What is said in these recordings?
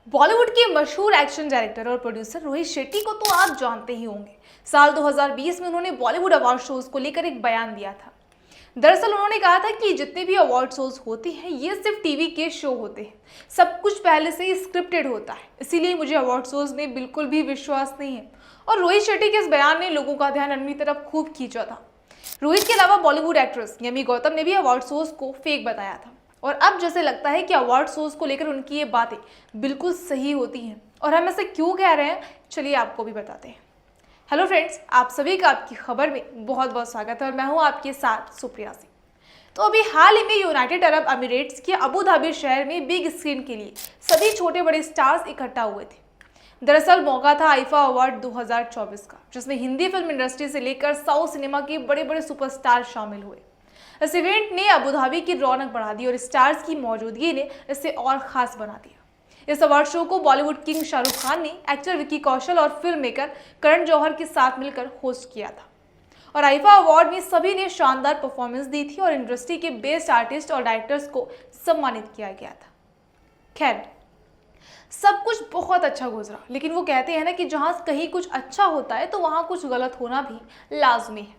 बॉलीवुड के मशहूर action director और प्रोड्यूसर रोहित शेट्टी को तो आप जानते ही होंगे। साल 2020 में उन्होंने बॉलीवुड अवार्ड शोज को लेकर एक बयान दिया था। दरअसल उन्होंने कहा था कि जितने भी अवार्ड शोज होते हैं ये सिर्फ टीवी के शो होते हैं, सब कुछ पहले से ही स्क्रिप्टेड होता है, इसीलिए मुझे अवार्ड शोज में बिल्कुल भी विश्वास नहीं है। और रोहित शेट्टी के इस बयान ने लोगों का ध्यान अपनी तरफ खूब खींचा था। रोहित के अलावा बॉलीवुड एक्ट्रेस यमी गौतम ने भी अवार्ड शोज को फेक बताया था। और अब जैसे लगता है कि अवार्ड शोज को लेकर उनकी ये बातें बिल्कुल सही होती हैं। और हम ऐसे क्यों कह रहे हैं, चलिए आपको भी बताते हैं। हेलो फ्रेंड्स, आप सभी का आपकी खबर में बहुत बहुत स्वागत है और मैं हूं आपके साथ सुप्रिया सिंह। तो अभी हाल ही में यूनाइटेड अरब अमीरेट्स के अबू धाबी शहर में बिग स्क्रीन के लिए सभी छोटे बड़े स्टार्स इकट्ठा हुए थे। दरअसल मौका था आईफा अवार्ड 2024 का, जिसमें हिंदी फिल्म इंडस्ट्री से लेकर साउथ सिनेमा के बड़े बड़े सुपरस्टार शामिल हुए। इस इवेंट ने अबू धाबी की रौनक बढ़ा दी और स्टार्स की मौजूदगी ने इसे और खास बना दिया। इस अवार्ड शो को बॉलीवुड किंग शाहरुख खान ने एक्टर विकी कौशल और फिल्म मेकर करण जौहर के साथ मिलकर होस्ट किया था। और आईफा अवार्ड में सभी ने शानदार परफॉर्मेंस दी थी और इंडस्ट्री के बेस्ट आर्टिस्ट और डायरेक्टर्स को सम्मानित किया गया था। खैर, सब कुछ बहुत अच्छा गुजरा, लेकिन वो कहते हैं ना कि जहां कहीं कुछ अच्छा होता है तो वहां कुछ गलत होना भी लाजमी है।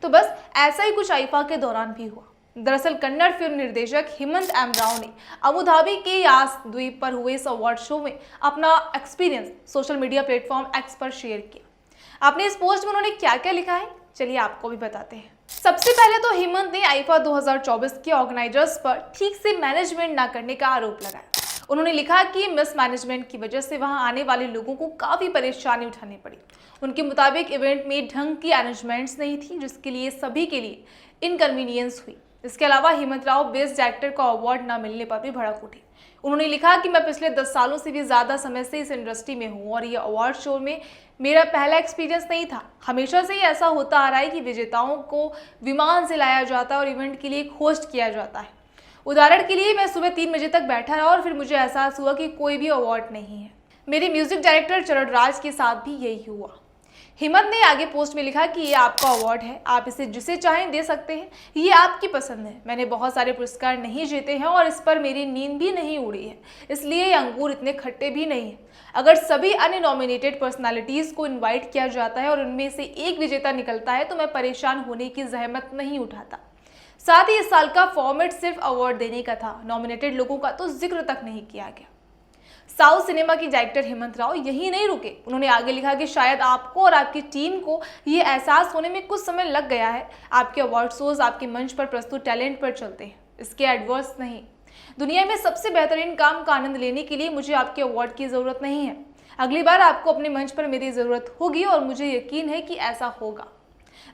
तो बस ऐसा ही कुछ आईफा के दौरान भी हुआ। दरअसल कन्नड़ फिल्म निर्देशक हेमंत एम राव ने अबू धाबी के यास द्वीप पर हुए इस अवार्ड शो में अपना experience social media platform x पर शेयर किया। आपने इस पोस्ट में उन्होंने क्या क्या लिखा है, चलिए आपको भी बताते हैं। सबसे पहले तो हेमंत ने आईफा 2024 के ऑर्गेनाइजर्स पर ठीक से मैनेजमेंट ना करने का आरोप लगाया। उन्होंने लिखा कि मिसमैनेजमेंट की वजह से वहां आने वाले लोगों को काफी परेशानी उठानी पड़ी। उनके मुताबिक इवेंट में ढंग की अरेंजमेंट्स नहीं थी, जिसके लिए सभी के लिए इनकन्वीनियंस हुई। इसके अलावा हेमंत राव बेस्ट डायरेक्टर का अवार्ड न मिलने पर भी भड़क उठे। उन्होंने लिखा कि मैं पिछले 10 सालों से भी ज्यादा समय से इस इंडस्ट्री में हूँ और ये अवार्ड शो में मेरा पहला एक्सपीरियंस नहीं था। हमेशा से ही ऐसा होता आ रहा है कि विजेताओं को विमान से लाया जाता है और इवेंट के लिए एक होस्ट किया जाता है। उदाहरण के लिए मैं सुबह 3 बजे तक बैठा रहा और फिर मुझे एहसास हुआ कि कोई भी अवार्ड नहीं है। मेरे म्यूजिक डायरेक्टर चरण राज के साथ भी यही हुआ। हेमंत ने आगे पोस्ट में लिखा कि ये आपका अवार्ड है, आप इसे जिसे चाहें दे सकते हैं, ये आपकी पसंद है। मैंने बहुत सारे पुरस्कार नहीं जीते हैं और इस पर मेरी नींद भी नहीं उड़ी है, इसलिए ये अंगूर इतने खट्टे भी नहीं है। अगर सभी अन्य नॉमिनेटेड पर्सनालिटीज को इन्वाइट किया जाता है और उनमें से एक विजेता निकलता है तो मैं परेशान होने की जहमत नहीं उठाता। साथ ही इस साल का फॉर्मेट सिर्फ अवार्ड देने का था, नॉमिनेटेड लोगों का तो जिक्र तक नहीं किया गया। साउथ सिनेमा की डायरेक्टर हेमंत राव यही नहीं रुके। उन्होंने आगे लिखा कि शायद आपको और आपकी टीम को ये एहसास होने में कुछ समय लग गया है, आपके अवार्ड शोज आपके मंच पर प्रस्तुत टैलेंट पर चलते हैं, इसके एडवर्स नहीं। दुनिया में सबसे बेहतरीन काम का आनंद लेने के लिए मुझे आपके अवार्ड की जरूरत नहीं है। अगली बार आपको अपने मंच पर मेरी जरूरत होगी और मुझे यकीन है कि ऐसा होगा।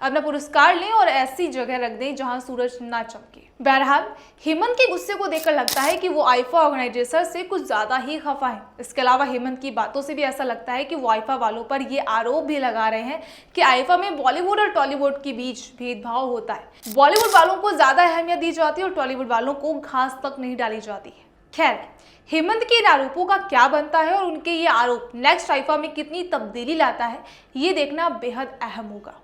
अपना पुरस्कार लें और ऐसी जगह रख दें जहां सूरज ना चमके। बहरहाल, हेमंत के गुस्से को देखकर लगता है कि वो आईफा ऑर्गेनाइजेशन से कुछ ज्यादा ही खफा है। इसके अलावा हेमंत की बातों से भी ऐसा लगता है कि वो आईफा वालों पर ये आरोप भी लगा रहे हैं कि आईफा में बॉलीवुड और टॉलीवुड के बीच भेदभाव होता है। बॉलीवुड वालों को ज्यादा अहमियत दी जाती है और टॉलीवुड वालों को घास तक नहीं डाली जाती है। खैर, हेमंत के इन आरोपों का क्या बनता है और उनके ये आरोप नेक्स्ट आईफा में कितनी तब्दीली लाता है, ये देखना बेहद अहम होगा।